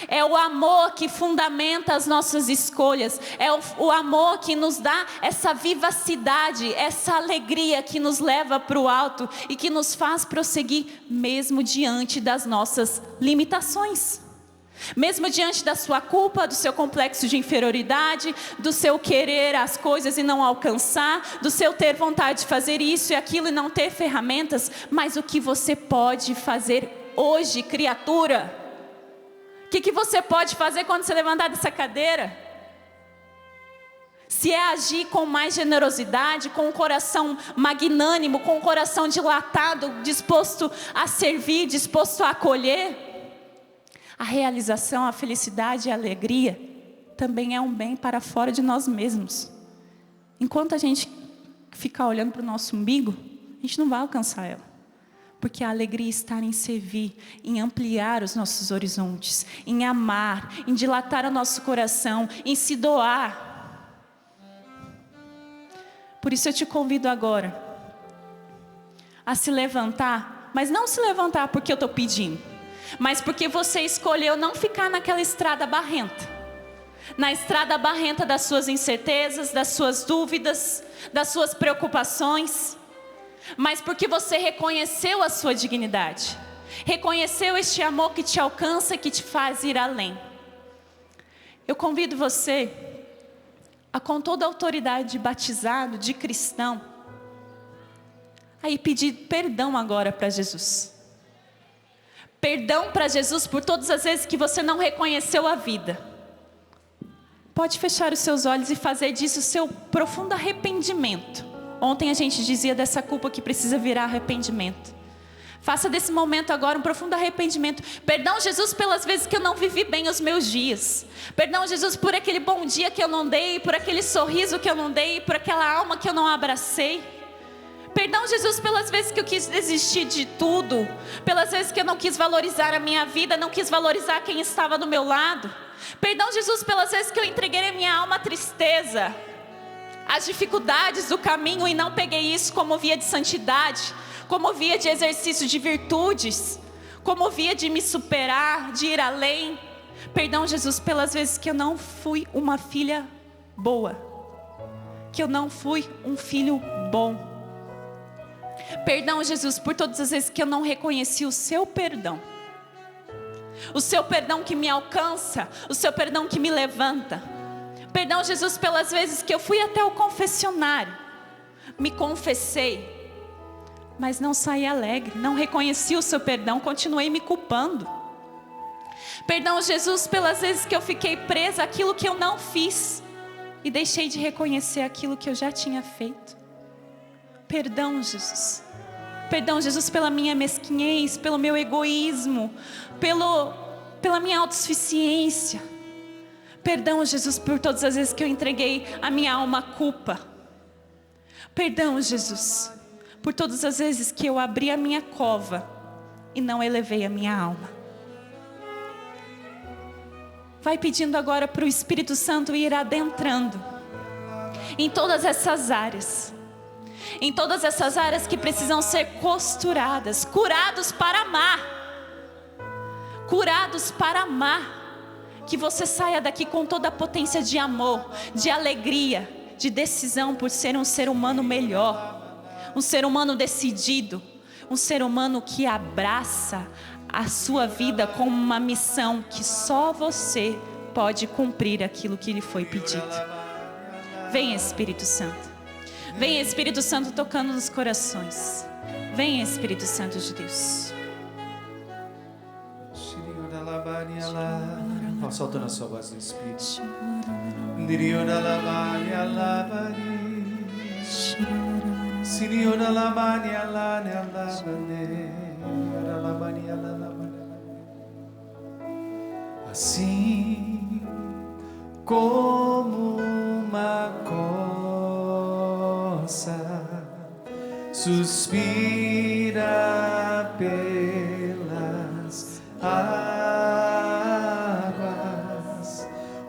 É o amor que fundamenta as nossas escolhas, é o amor que nos dá essa vivacidade, essa alegria que nos leva para o alto e que nos faz prosseguir mesmo diante das nossas limitações. Mesmo diante da sua culpa, do seu complexo de inferioridade, do seu querer as coisas e não alcançar, do seu ter vontade de fazer isso e aquilo e não ter ferramentas, mas o que você pode fazer hoje, criatura? O que você pode fazer quando você levantar dessa cadeira? Se é agir com mais generosidade, com um coração magnânimo, com um coração dilatado, disposto a servir, disposto a acolher, a realização, a felicidade e a alegria também é um bem para fora de nós mesmos. Enquanto a gente ficar olhando para o nosso umbigo, a gente não vai alcançar ela. Porque a alegria está em servir, em ampliar os nossos horizontes, em amar, em dilatar o nosso coração, em se doar. Por isso eu te convido agora a se levantar, mas não se levantar porque eu estou pedindo, mas porque você escolheu não ficar naquela estrada barrenta. Na estrada barrenta das suas incertezas, das suas dúvidas, das suas preocupações, mas porque você reconheceu a sua dignidade, reconheceu este amor que te alcança e que te faz ir além. Eu convido você a, com toda a autoridade de batizado, de cristão, a ir pedir perdão agora para Jesus. Perdão para Jesus por todas as vezes que você não reconheceu a vida. Pode fechar os seus olhos e fazer disso o seu profundo arrependimento. Ontem a gente dizia dessa culpa que precisa virar arrependimento. Faça desse momento agora um profundo arrependimento. Perdão, Jesus, pelas vezes que eu não vivi bem os meus dias. Perdão, Jesus, por aquele bom dia que eu não dei, por aquele sorriso que eu não dei, por aquela alma que eu não abracei. Perdão, Jesus, pelas vezes que eu quis desistir de tudo, pelas vezes que eu não quis valorizar a minha vida, não quis valorizar quem estava do meu lado. Perdão, Jesus, pelas vezes que eu entreguei a minha alma à tristeza, as dificuldades do caminho e não peguei isso como via de santidade, como via de exercício de virtudes, como via de me superar, de ir além. Perdão, Jesus, pelas vezes que eu não fui uma filha boa, que eu não fui um filho bom. Perdão, Jesus, por todas as vezes que eu não reconheci o seu perdão que me alcança, o seu perdão que me levanta. Perdão, Jesus, pelas vezes que eu fui até o confessionário, me confessei, mas não saí alegre, não reconheci o seu perdão, continuei me culpando. Perdão, Jesus, pelas vezes que eu fiquei presa àquilo que eu não fiz e deixei de reconhecer aquilo que eu já tinha feito. Perdão, Jesus. Perdão, Jesus, pela minha mesquinhez, pelo meu egoísmo, pela minha autossuficiência. Perdão, Jesus, por todas as vezes que eu entreguei a minha alma à culpa. Perdão, Jesus, por todas as vezes que eu abri a minha cova e não elevei a minha alma. Vai pedindo agora para o Espírito Santo ir adentrando em todas essas áreas. Em todas essas áreas que precisam ser costuradas, curados para amar. Curados para amar. Que você saia daqui com toda a potência de amor, de alegria, de decisão por ser um ser humano melhor. Um ser humano decidido. Um ser humano que abraça a sua vida como uma missão que só você pode cumprir aquilo que lhe foi pedido. Venha, Espírito Santo. Venha, Espírito Santo, tocando nos corações. Venha, Espírito Santo de Deus. Soltando a sua voz no Espírito. Assim como uma corça suspira pelas águas,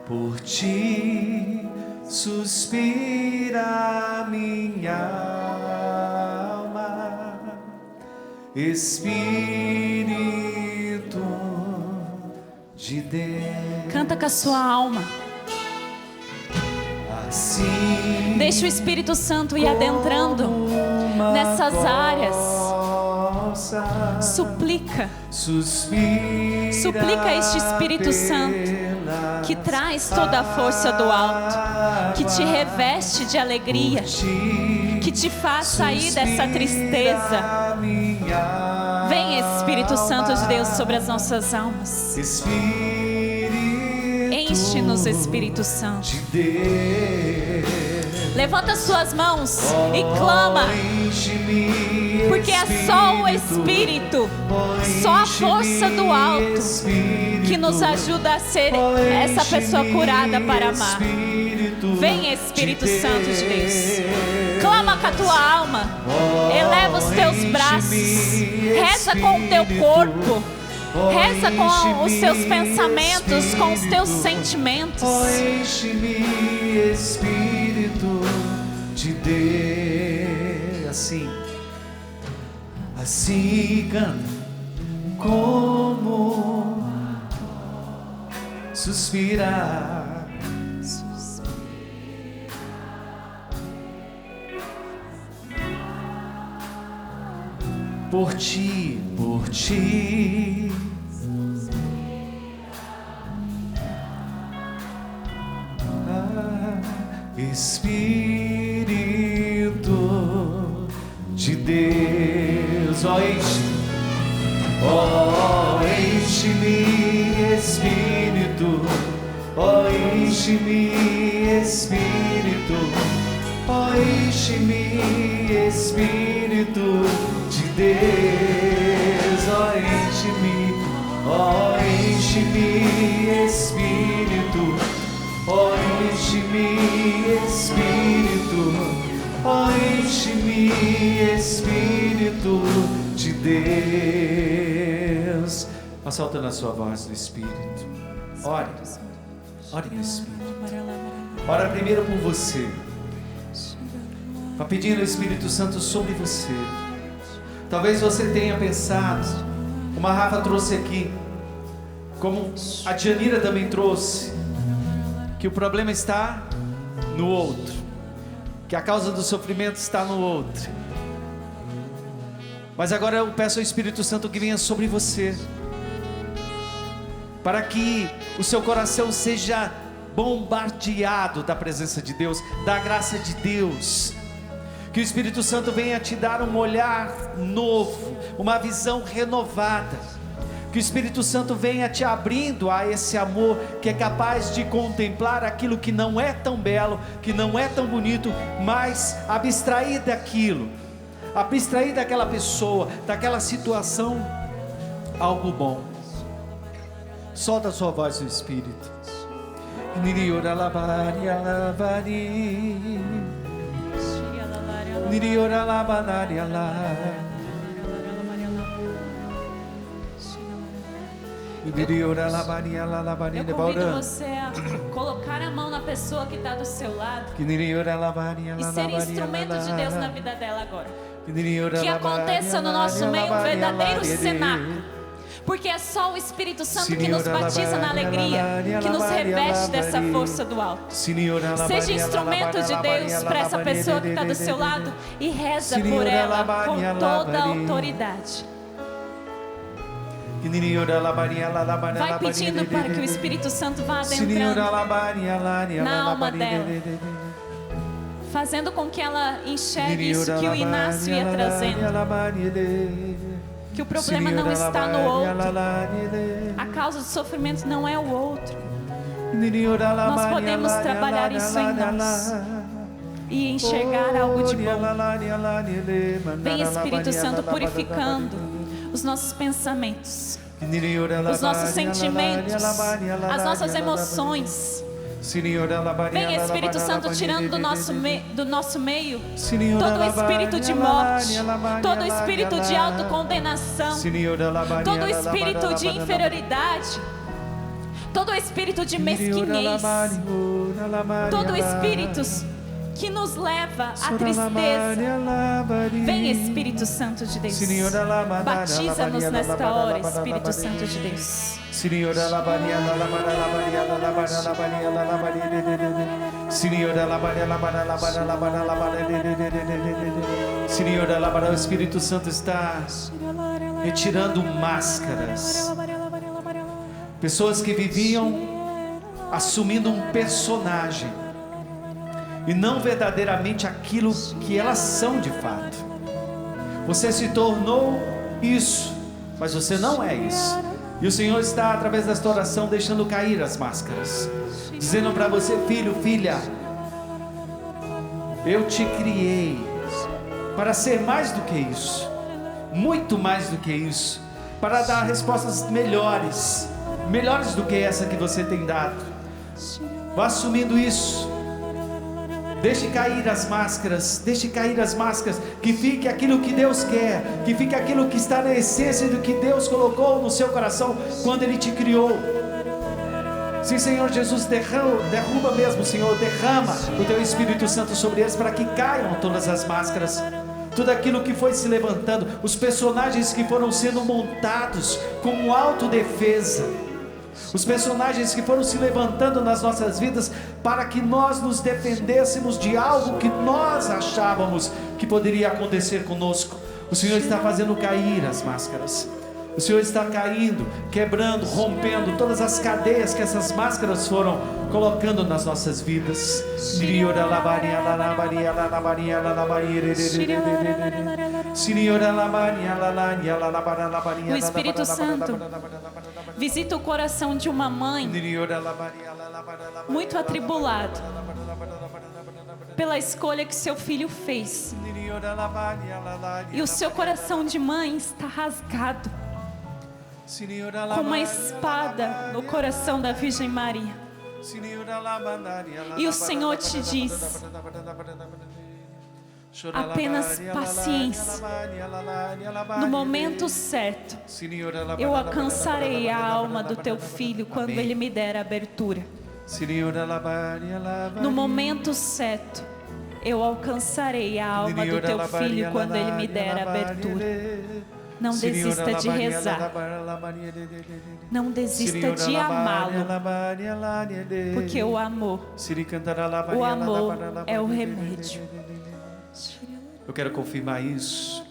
por ti suspira minha alma, Espírito de Deus. Canta com a sua alma. Assim, deixa o Espírito Santo ir adentrando nessas áreas. Suplica a este Espírito Santo que traz toda a força do alto, que te reveste de alegria, que te faz sair dessa tristeza. Vem, Espírito Santo de Deus, sobre as nossas almas. Enche-nos, Espírito Santo. Levanta suas mãos e clama, porque é só o Espírito, só a força do alto que nos ajuda a ser essa pessoa curada para amar. Vem, Espírito Santo de Deus. Clama com a tua alma, eleva os teus braços, reza com o teu corpo, reza com os teus pensamentos, com os teus sentimentos. Enche-me, Espírito de Deus. Assim canta, como suspirar. Por ti, Espírito de Deus. Enche-me, Espírito. Enche-me, Espírito. Enche-me, Espírito de Deus. Enche-me, Espírito. Enche-me, Espírito. Enche-me, Espírito de Deus. Vá soltando a sua voz no Espírito. Ore no Espírito. Ora primeiro por você. Vá pedindo o Espírito Santo sobre você. Talvez você tenha pensado, como a Rafa trouxe aqui, como a Dianira também trouxe, que o problema está no outro, que a causa do sofrimento está no outro. Mas agora eu peço ao Espírito Santo que venha sobre você, para que o seu coração seja bombardeado da presença de Deus, da graça de Deus. Que o Espírito Santo venha te dar um olhar novo, uma visão renovada. Que o Espírito Santo venha te abrindo a esse amor que é capaz de contemplar aquilo que não é tão belo, que não é tão bonito, mas abstrair daquilo, abstrair daquela pessoa, daquela situação, algo bom. Solta a sua voz no Espírito. Eu convido você a colocar a mão na pessoa que está do seu lado e ser instrumento de Deus na vida dela agora. Que aconteça no nosso meio um verdadeiro cenáculo, porque é só o Espírito Santo que nos batiza na alegria, que nos reveste dessa força do alto. Seja instrumento de Deus para essa pessoa que está do seu lado e reza por ela com toda a autoridade. Vai pedindo para que o Espírito Santo vá adentrando na alma dela, fazendo com que ela enxergue isso que o Inácio ia trazendo, que o problema não está no outro, a causa do sofrimento não é o outro. Nós podemos trabalhar isso em nós e enxergar algo de bom. Vem, Espírito Santo, purificando os nossos pensamentos, os nossos sentimentos, as nossas emoções. Vem, Espírito Santo, tirando do nosso meio todo o espírito de morte, todo o espírito de autocondenação, todo o espírito de inferioridade, todo o espírito de mesquinhez, todo o espírito que nos leva à tristeza. Vem, Espírito Santo de Deus, batiza-nos nesta hora, Espírito Santo de Deus. O Espírito Santo está retirando máscaras. Pessoas que viviam assumindo um personagem e não verdadeiramente aquilo que elas são de fato. Você se tornou isso, mas você não é isso. E o Senhor está, através desta oração, deixando cair as máscaras, dizendo para você: filho, filha, eu te criei para ser mais do que isso, muito mais do que isso, para dar respostas melhores do que essa que você tem dado. Vá assumindo isso. Deixe cair as máscaras, que fique aquilo que Deus quer, que fique aquilo que está na essência do que Deus colocou no seu coração quando Ele te criou. Sim, Senhor Jesus, derruba mesmo, Senhor, derrama o Teu Espírito Santo sobre eles, para que caiam todas as máscaras, tudo aquilo que foi se levantando, os personagens que foram sendo montados como autodefesa, os personagens que foram se levantando nas nossas vidas para que nós nos defendêssemos de algo que nós achávamos que poderia acontecer conosco. O Senhor está fazendo cair as máscaras. O Senhor está caindo, quebrando, rompendo todas as cadeias que essas máscaras foram colocando nas nossas vidas. O Espírito Santo visita o coração de uma mãe muito atribulado pela escolha que seu filho fez, e o seu coração de mãe está rasgado como uma espada no coração da Virgem Maria. E o Senhor te diz: apenas paciência. No momento certo, eu alcançarei a alma do teu filho quando ele me der abertura. No momento certo, eu alcançarei a alma do teu filho quando ele me der abertura. Não desista de rezar. Não desista de amá-lo, porque o amor é o remédio. Eu quero confirmar isso,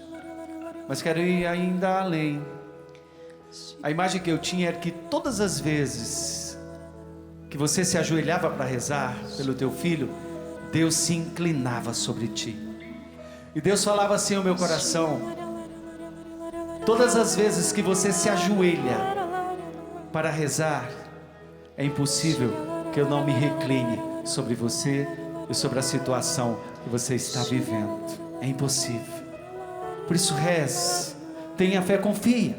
mas quero ir ainda além. A imagem que eu tinha era que todas as vezes que você se ajoelhava para rezar pelo teu filho, Deus se inclinava sobre ti. E Deus falava assim ao meu coração: todas as vezes que você se ajoelha para rezar, é impossível que eu não me recline sobre você e sobre a situação que você está vivendo. É impossível. Por isso reze, tenha fé, confia.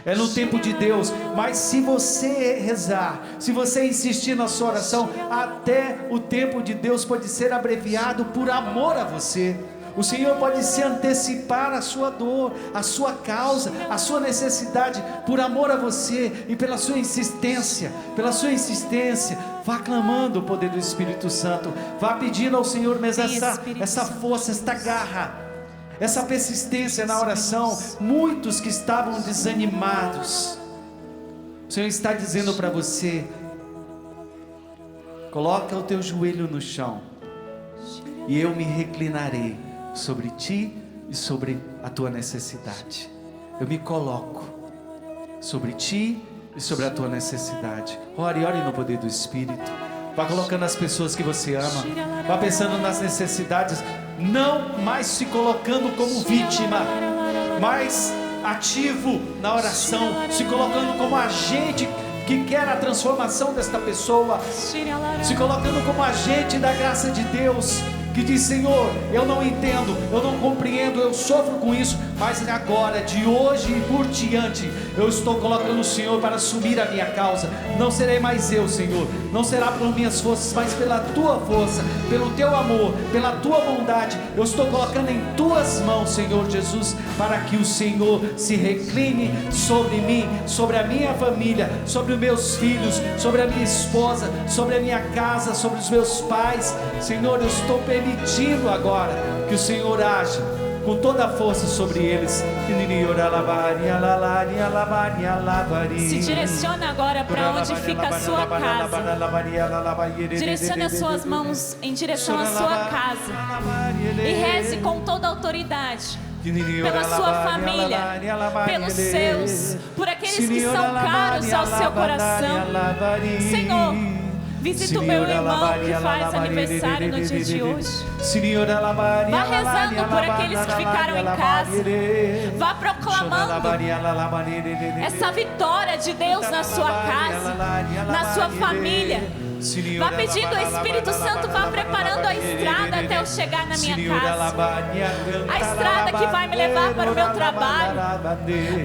É no tempo de Deus, mas se você rezar, se você insistir na sua oração, até o tempo de Deus pode ser abreviado por amor a você. O Senhor pode se antecipar a sua dor, a sua causa, a sua necessidade, por amor a você e pela sua insistência, vá clamando o poder do Espírito Santo, vá pedindo ao Senhor mesmo essa força, esta garra, essa persistência na oração. Muitos que estavam desanimados, o Senhor está dizendo para você: coloca o teu joelho no chão, e eu me reclinarei sobre ti e sobre a tua necessidade. Eu me coloco sobre ti e sobre a tua necessidade. Ore no poder do Espírito. Vá colocando as pessoas que você ama, vá pensando nas necessidades, não mais se colocando como vítima, mas ativo na oração, se colocando como agente que quer a transformação desta pessoa, se colocando como agente da graça de Deus, que diz: Senhor, eu não entendo, eu não compreendo, eu sofro com isso, mas agora, de hoje e por diante, eu estou colocando o Senhor para assumir a minha causa. Não serei mais eu, Senhor, não será por minhas forças, mas pela tua força, pelo teu amor, pela tua bondade. Eu estou colocando em tuas mãos, Senhor Jesus, para que o Senhor se recline sobre mim, sobre a minha família, sobre os meus filhos, sobre a minha esposa, sobre a minha casa, sobre os meus pais. Senhor, eu estou permitindo agora que o Senhor age com toda a força sobre eles. Se direciona agora para onde fica a sua casa. Direcione as suas mãos em direção à sua casa e reze com toda a autoridade pela sua família, pelos seus, por aqueles que são caros ao seu coração. Senhor, visita o meu irmão que faz aniversário no dia de hoje. Vá rezando por aqueles que ficaram em casa. Vá proclamando essa vitória de Deus na sua casa, na sua família. Vá pedindo ao Espírito Santo, vá preparando a estrada até eu chegar na minha casa. A estrada que vai me levar para o meu trabalho.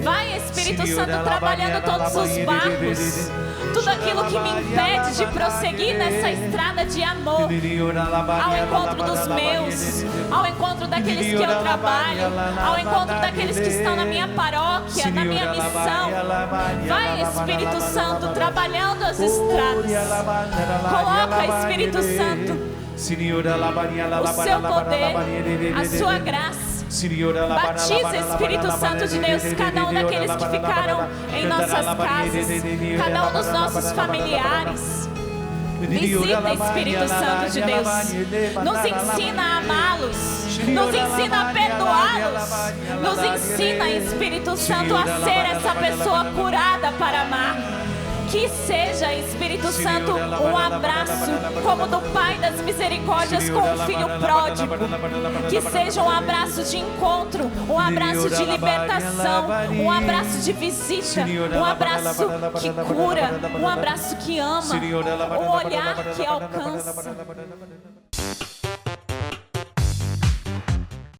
Vai, Espírito Santo, trabalhando todos os barcos, tudo aquilo que me impede de prosseguir nessa estrada de amor, ao encontro dos meus, ao encontro daqueles que eu trabalho, ao encontro daqueles que estão na minha paróquia, na minha missão. Vai, Espírito Santo, trabalhando as estradas. Coloca, Espírito Santo, o seu poder, a sua graça. Batiza, Espírito Santo de Deus, cada um daqueles que ficaram em nossas casas, cada um dos nossos familiares. Visita, Espírito Santo de Deus, nos ensina a amá-los, nos ensina a perdoá-los, nos ensina, Espírito Santo, a ser essa pessoa curada para amar. Que seja, Espírito Santo, um abraço como do Pai das Misericórdias com o Filho pródigo. Que seja um abraço de encontro, um abraço de libertação, um abraço de visita, um abraço que cura, um abraço que ama, um olhar que alcança.